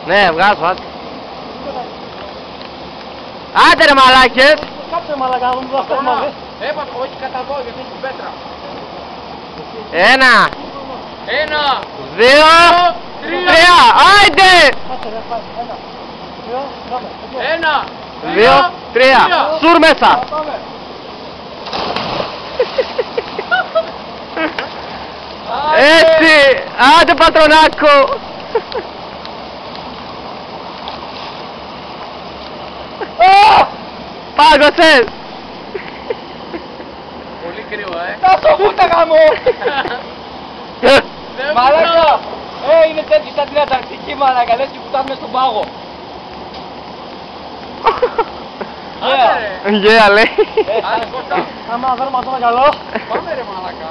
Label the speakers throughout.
Speaker 1: Ναι, βγάζω, άντε. Άντε ρε μαλάκες!
Speaker 2: Κάτσε μαλάκα, να δούμε αυτό μαζί.
Speaker 3: Έπατε, όχι κατά εδώ, γιατί έχει πέτρα.
Speaker 1: 1, 2, 3, άιντε!
Speaker 2: Κάτσε ρε, πάει. 1, 2,
Speaker 1: 2,
Speaker 2: 3.
Speaker 1: 3, σουρ μέσα!
Speaker 2: Πάμε.
Speaker 1: Έτσι! Άντε πατρονάκο! Πάγωσες!
Speaker 3: Πολύ κρύο,
Speaker 2: Τα στο βούτα γάμο! Μαλάκα! Είναι τέτοιο σαν την Ανταρκτική μαλάκα, λες και κουτάμε στον πάγο.
Speaker 1: Γεια λέει!
Speaker 3: Άντε Κώστα,
Speaker 2: Άμα φέρουμε αυτό το καλό,
Speaker 3: πάμε ρε μαλακά.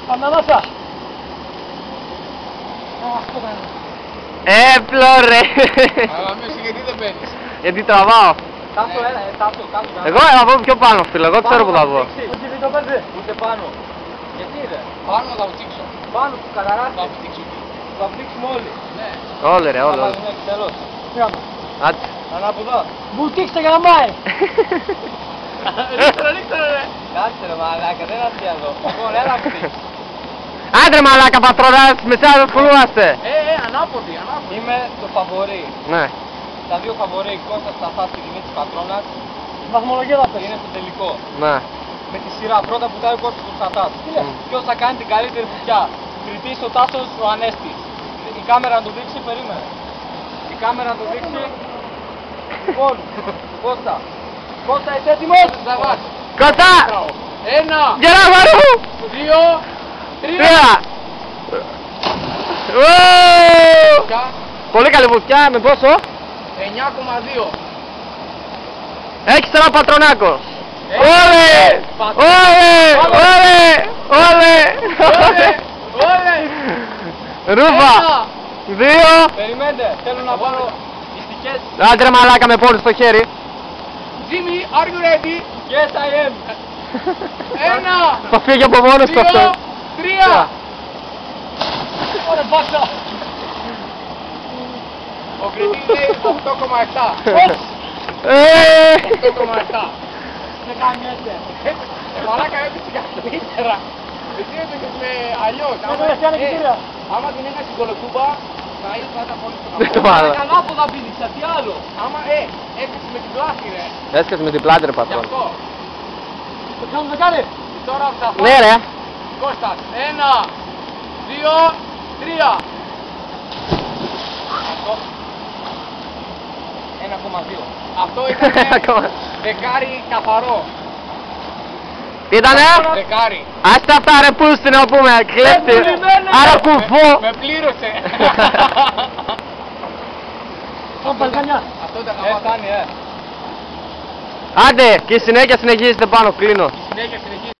Speaker 2: πάμε μέσα.
Speaker 1: Έπλο ρε!
Speaker 3: Αλλά μισή γιατί δεν μπαίνεις.
Speaker 1: Γιατί τραβάω.
Speaker 2: Κάτω ένα, κάτω.
Speaker 1: Εγώ θα βγω πιο πάνω φίλε, εγώ ξέρω που θα βγω.
Speaker 2: Όχι βίντεο παίζει. Ούτε πάνω. Γιατί ρε.
Speaker 3: Πάνω θα βουτσίξω.
Speaker 2: Πάνω που
Speaker 3: Θα
Speaker 2: καταράχτη.
Speaker 3: βουτσίξω εκεί.
Speaker 2: Θα πνίξουμε όλοι.
Speaker 3: Ναι.
Speaker 1: Όλοι ρε, όλοι.
Speaker 2: Πάμε τέλος. Πήγαμε.
Speaker 1: Άντε.
Speaker 2: Ανάποδα. Μπουτίξτε γαμάει.
Speaker 3: Ρίξτε ρε.
Speaker 2: Κάτσε ρε μαλάκα, δεν είναι αστεία εδώ. Λοιπόν, έλα μπουτίξ.
Speaker 1: Άντε ρε μαλάκα πατρονάς, με εσάς ασχολούμαστε.
Speaker 3: Ανάποδη.
Speaker 2: Είμαι το φαβορί.
Speaker 1: Ναι.
Speaker 2: Τα δύο φαβορί, Κώστας Σταθάς και Δημήτρης Πατρώνας. Η βαθμολογία θα είναι στο τελικό.
Speaker 1: Ναι.
Speaker 2: Με τη σειρά πρώτα που ο Κώστας του Σταθάς. Ποιος θα κάνει την καλύτερη φωτιά. Κριτής ο Τάσος ο Ανέστης. Η κάμερα να το δείξει, περίμενε. Η κάμερα να το δείξει. Λοιπόν, Κώστα είσαι έτοιμος.
Speaker 1: Κώστα!
Speaker 3: 1,
Speaker 1: Γερά βαρού!
Speaker 3: 2, 3.
Speaker 1: 3! Πολύ καλή βουτιά, με πόσο?
Speaker 3: 9,2.
Speaker 1: Έχεις ένα πατρονάκο.
Speaker 3: Έχεις.
Speaker 1: Όλε! Όλε! Όλε! Όλε! Ρούφα! 2!
Speaker 2: Περιμένετε, θέλω να πάρω ιστικές.
Speaker 1: Άντε ρε μαλάκα με πόνες στο χέρι.
Speaker 3: Jimmy, are you ready?
Speaker 2: Yes, I am.
Speaker 3: 1,
Speaker 1: Θα φύγει από μόνος του
Speaker 3: 2,
Speaker 1: αυτό.
Speaker 3: 3.
Speaker 2: Ωραία, μπάξα.
Speaker 3: Ο κριτής λέει 8,7. 8,7.
Speaker 2: Δεν κάνετε.
Speaker 3: Μαλάκα έπαιξε καλύτερα. Εσύ έπαιξες με αλλιώς. Άμα την έκανες στην κολοτούμπα, θα ήταν πολύ στο
Speaker 1: Δεν το
Speaker 3: καπό.
Speaker 1: βάλα.
Speaker 2: Ανάποδα πήδηξα, τι άλλο.
Speaker 3: Άμα έπαιξες με την πλάτη ρε.
Speaker 1: Έσκασε με την πλάτη ρε
Speaker 3: Γι'
Speaker 1: πατρόν.
Speaker 3: αυτό.
Speaker 2: Το κάνουμε κάνει.
Speaker 3: Τώρα θα
Speaker 1: Ναι ρε.
Speaker 3: Κώστας. 1, 2, 3. Αυτό.
Speaker 2: 1,2.
Speaker 3: Αυτό ήταν δεκάρι καθαρό.
Speaker 1: Ήτανε?
Speaker 3: Δεκάρι.
Speaker 1: Άστε αυτά ρε πούστη να πούμε, κλέφτη. Άρα κουφό.
Speaker 3: Με πλήρωσε.
Speaker 2: Πάμε παλκανιά.
Speaker 3: Αυτό ήταν γαμάτο.
Speaker 2: Φτάνει,
Speaker 1: Άντε και η συνέχεια συνεχίζεται πάνω, κλείνω.
Speaker 3: Συνέχεια συνεχίζει.